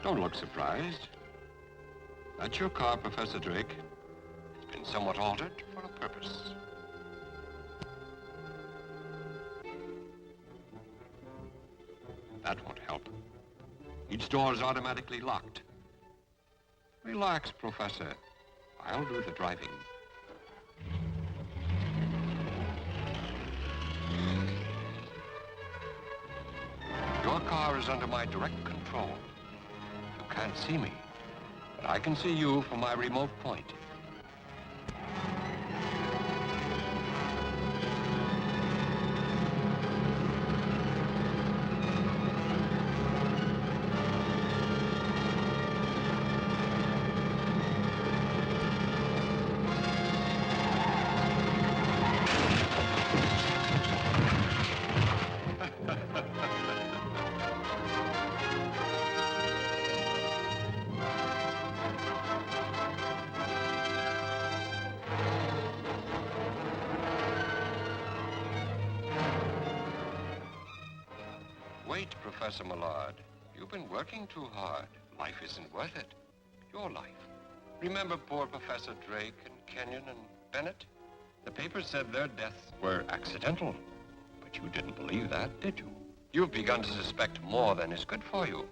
Don't look surprised. That's your car, Professor Drake. It's been somewhat altered for a purpose. That won't help. Each door is automatically locked. Relax, Professor. I'll do the driving. Your car is under my direct control. You can't see me, but I can see you from my remote point. Wait, Professor Millard. You've been working too hard. Life isn't worth it. Your life. Remember poor Professor Drake and Kenyon and Bennett? The papers said their deaths were accidental. But you didn't believe that, did you? You've begun to suspect more than is good for you.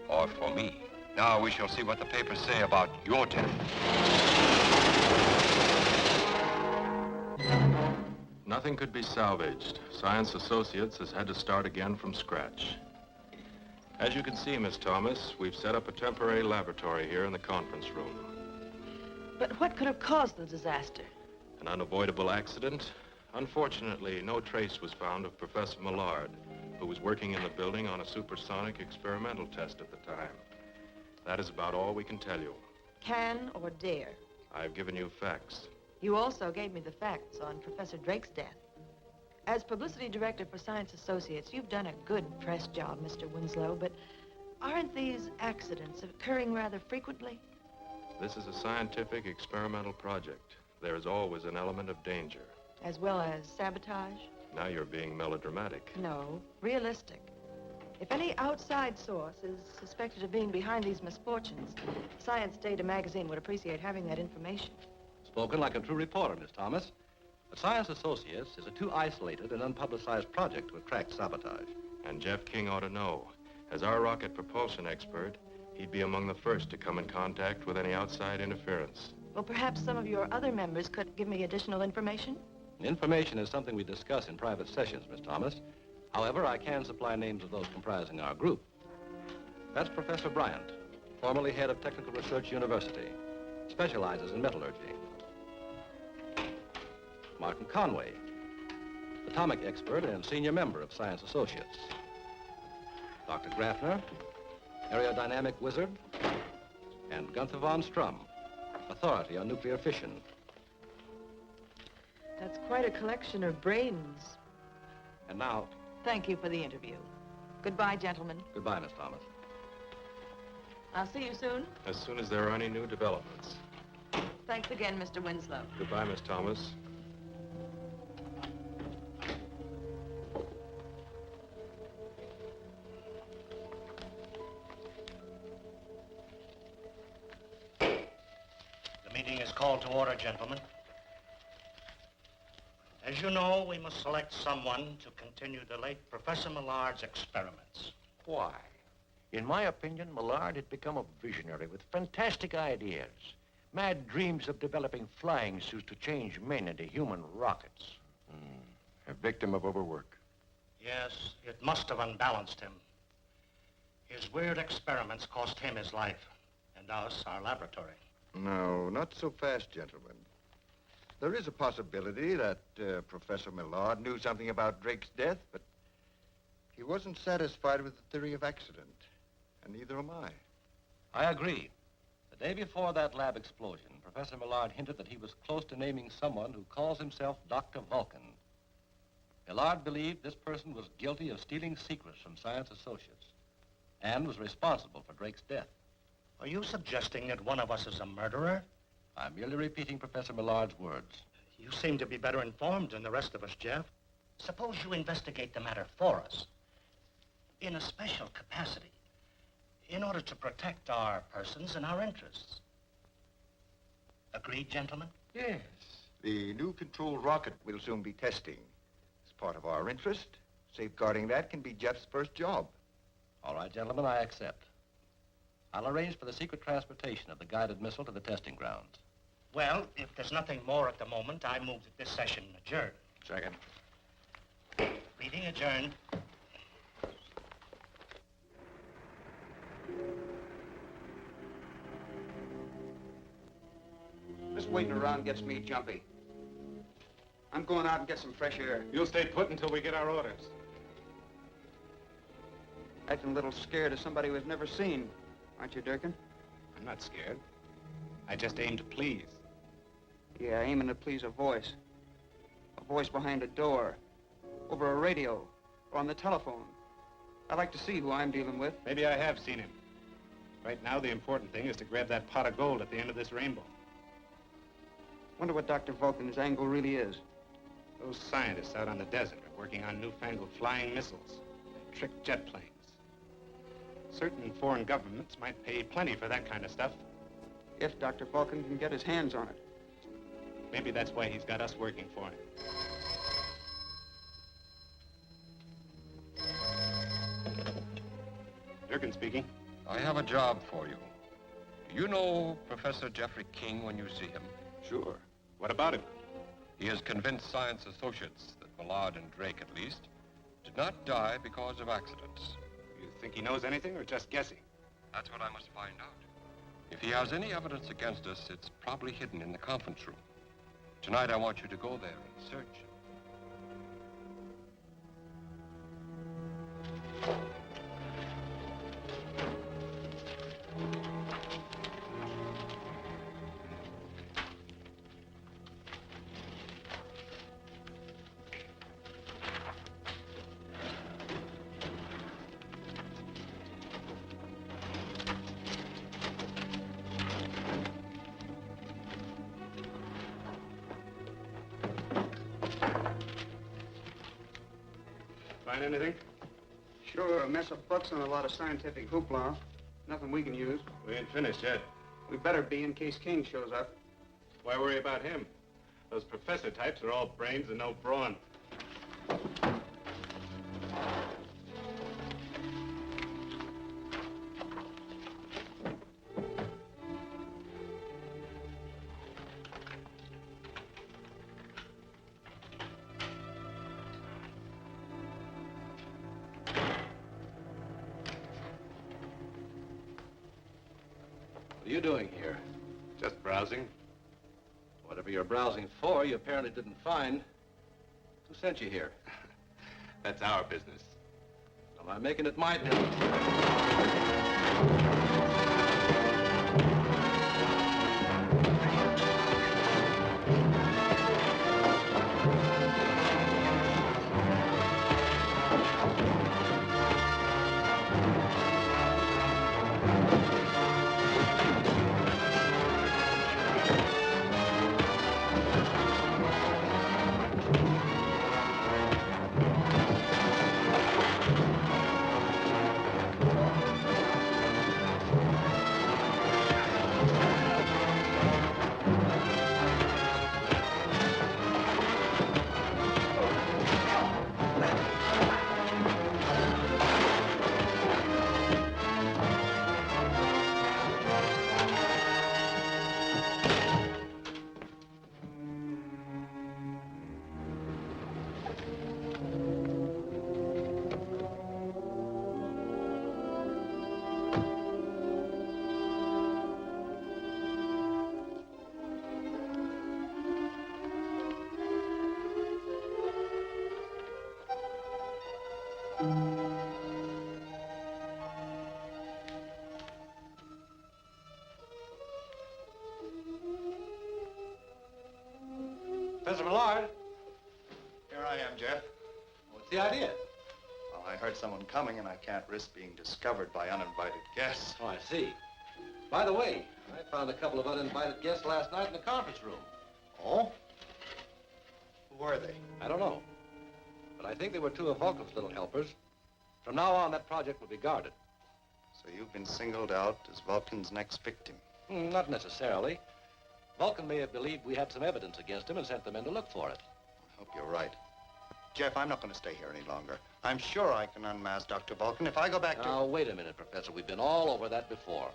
Or for me. Now we shall see what the papers say about your death. Nothing could be salvaged. Science Associates has had to start again from scratch. As you can see, Miss Thomas, we've set up a temporary laboratory here in the conference room. But what could have caused the disaster? An unavoidable accident. Unfortunately, no trace was found of Professor Millard, who was working in the building on a supersonic experimental test at the time. That is about all we can tell you. Can or dare? I've given you facts. You also gave me the facts on Professor Drake's death. As publicity director for Science Associates, you've done a good press job, Mr. Winslow, but aren't these accidents occurring rather frequently? This is a scientific experimental project. There is always an element of danger. As well as sabotage? Now you're being melodramatic. No, realistic. If any outside source is suspected of being behind these misfortunes, Science Data magazine would appreciate having that information. Spoken like a true reporter, Miss Thomas. But Science Associates is a too isolated and unpublicized project to attract sabotage. And Jeff King ought to know. As our rocket propulsion expert, he'd be among the first to come in contact with any outside interference. Well, perhaps some of your other members could give me additional information? Information is something we discuss in private sessions, Miss Thomas. However, I can supply names of those comprising our group. That's Professor Bryant, formerly head of Technical Research University, specializes in metallurgy. Martin Conway, atomic expert and senior member of Science Associates. Dr. Grafner, aerodynamic wizard, and Gunther von Strum, authority on nuclear fission. That's quite a collection of brains. And now... Thank you for the interview. Goodbye, gentlemen. Goodbye, Miss Thomas. I'll see you soon. As soon as there are any new developments. Thanks again, Mr. Winslow. Goodbye, Miss Thomas. The meeting is called to order, gentlemen. As you know, we must select someone to continue the late Professor Millard's experiments. Why? In my opinion, Millard had become a visionary with fantastic ideas. Mad dreams of developing flying suits to change men into human rockets. A victim of overwork. Yes, it must have unbalanced him. His weird experiments cost him his life, and us our laboratory. No, not so fast, gentlemen. There is a possibility that Professor Millard knew something about Drake's death, but he wasn't satisfied with the theory of accident, and neither am I. I agree. The day before that lab explosion, Professor Millard hinted that he was close to naming someone who calls himself Dr. Vulcan. Millard believed this person was guilty of stealing secrets from Science Associates and was responsible for Drake's death. Are you suggesting that one of us is a murderer? I'm merely repeating Professor Millard's words. You seem to be better informed than the rest of us, Jeff. Suppose you investigate the matter for us. In a special capacity. in order to protect our persons and our interests. Agreed, gentlemen? Yes. The new controlled rocket we'll soon be testing. It's part of our interest. Safeguarding that can be Jeff's first job. All right, gentlemen, I accept. I'll arrange for the secret transportation of the guided missile to the testing grounds. Well, if there's nothing more at the moment, I move that this session adjourn. Second. Meeting adjourned. This waiting around gets me jumpy. I'm going out and get some fresh air. You'll stay put until we get our orders. Acting a little scared of somebody we've never seen, aren't you, Durkin? I'm not scared. I just aim to please. Yeah, aiming to please a voice. A voice behind a door, over a radio, or on the telephone. I'd like to see who I'm dealing with. Maybe I have seen him. Right now, the important thing is to grab that pot of gold at the end of this rainbow. Wonder what Dr. Vulcan's angle really is. Those scientists out on the desert are working on newfangled flying missiles and trick jet planes. Certain foreign governments might pay plenty for that kind of stuff. If Dr. Vulcan can get his hands on it. Maybe that's why he's got us working for him. Durkin speaking. I have a job for you. Do you know Professor Jeffrey King when you see him? Sure. What about him? He has convinced science associates that Millard and Drake, at least, did not die because of accidents. You think he knows anything or just guessing? That's what I must find out. If he has any evidence against us, it's probably hidden in the conference room. Tonight, I want you to go there and search. Find anything? Sure, a mess of books and a lot of scientific hoopla. Nothing we can use. We ain't finished yet. We better be in case King shows up. Why worry about him? Those professor types are all brains and no brawn. What are you doing here? Just browsing. Whatever you're browsing for, you apparently didn't find. Who sent you here? That's our business. Well, I'm making it my business. Professor Millard, Here I am, Jeff. what's the idea? Well, I heard someone coming, and I can't risk being discovered by uninvited guests. Oh, I see. By the way, I found a couple of uninvited guests last night in the conference room. Oh? Who were they? I don't know. But I think they were two of Vulcan's little helpers. From now on, that project will be guarded. So you've been singled out as Vulcan's next victim. Not necessarily. Vulcan may have believed we had some evidence against him and sent the men to look for it. I hope you're right. Jeff, I'm not going to stay here any longer. I'm sure I can unmask Dr. Vulcan if I go back to... Now, wait a minute, Professor. We've been all over that before.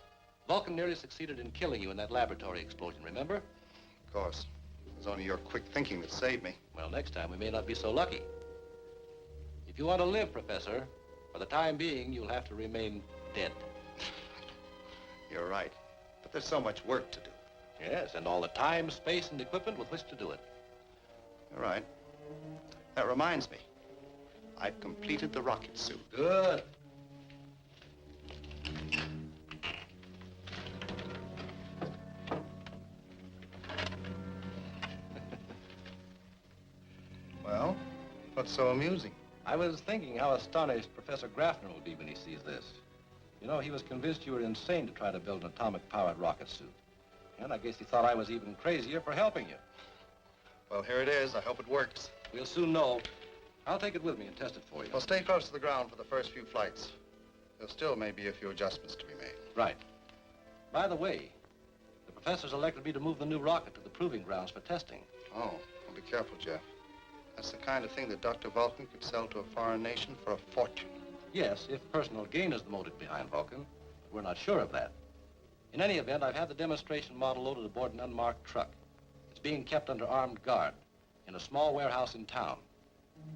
Vulcan nearly succeeded in killing you in that laboratory explosion, remember? Of course. It was only your quick thinking that saved me. Well, next time we may not be so lucky. If you want to live, Professor, for the time being, you'll have to remain dead. You're right. But there's so much work to do. Yes, and all the time, space, and equipment with which to do it. You're right. That reminds me. I've completed the rocket suit. Good. Well, what's so amusing? I was thinking how astonished Professor Graffner will be when he sees this. You know, he was convinced you were insane to try to build an atomic-powered rocket suit. And I guess he thought I was even crazier for helping you. Well, here it is. I hope it works. We'll soon know. I'll take it with me and test it for you. Well, stay close to the ground for the first few flights. There still may be a few adjustments to be made. Right. By the way, the professor's elected me to move the new rocket to the proving grounds for testing. Oh, well, be careful, Jeff. That's the kind of thing that Dr. Vulcan could sell to a foreign nation for a fortune. Yes, if personal gain is the motive behind Vulcan. But we're not sure of that. In any event, I've had the demonstration model loaded aboard an unmarked truck. It's being kept under armed guard in a small warehouse in town.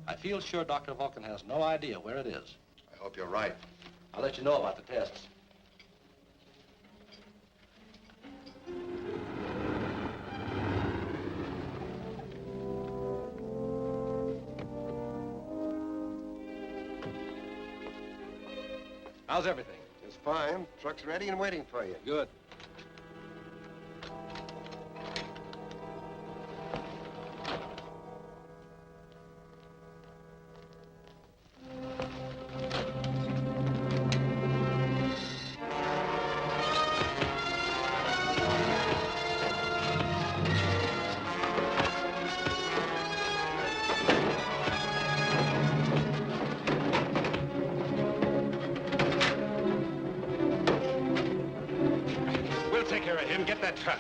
I feel sure Dr. Vulcan has no idea where it is. I hope you're right. I'll let you know about the tests. How's everything? Just fine. Truck's ready and waiting for you. Good. Get that truck.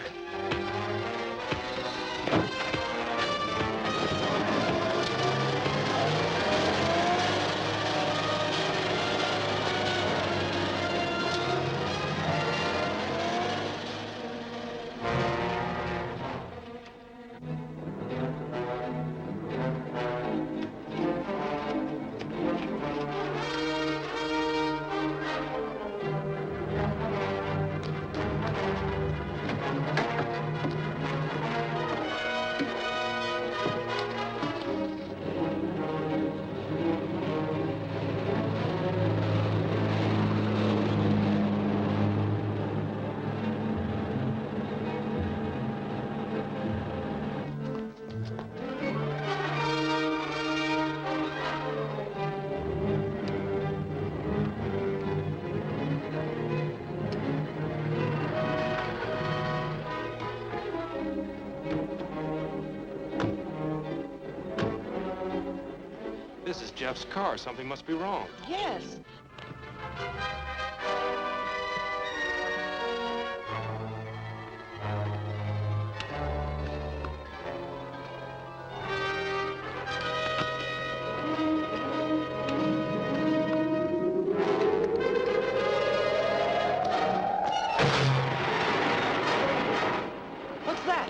This is Jeff's car. Something must be wrong. Yes. What's that?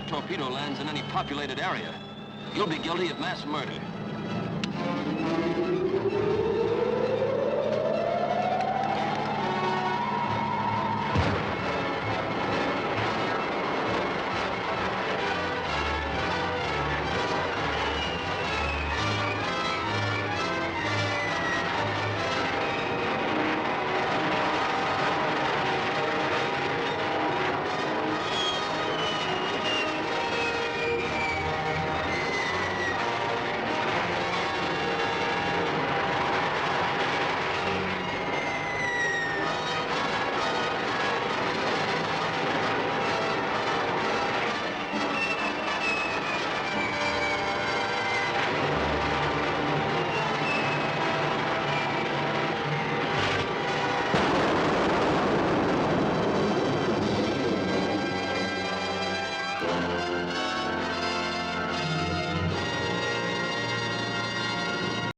that torpedo lands in any populated area, you'll be guilty of mass murder.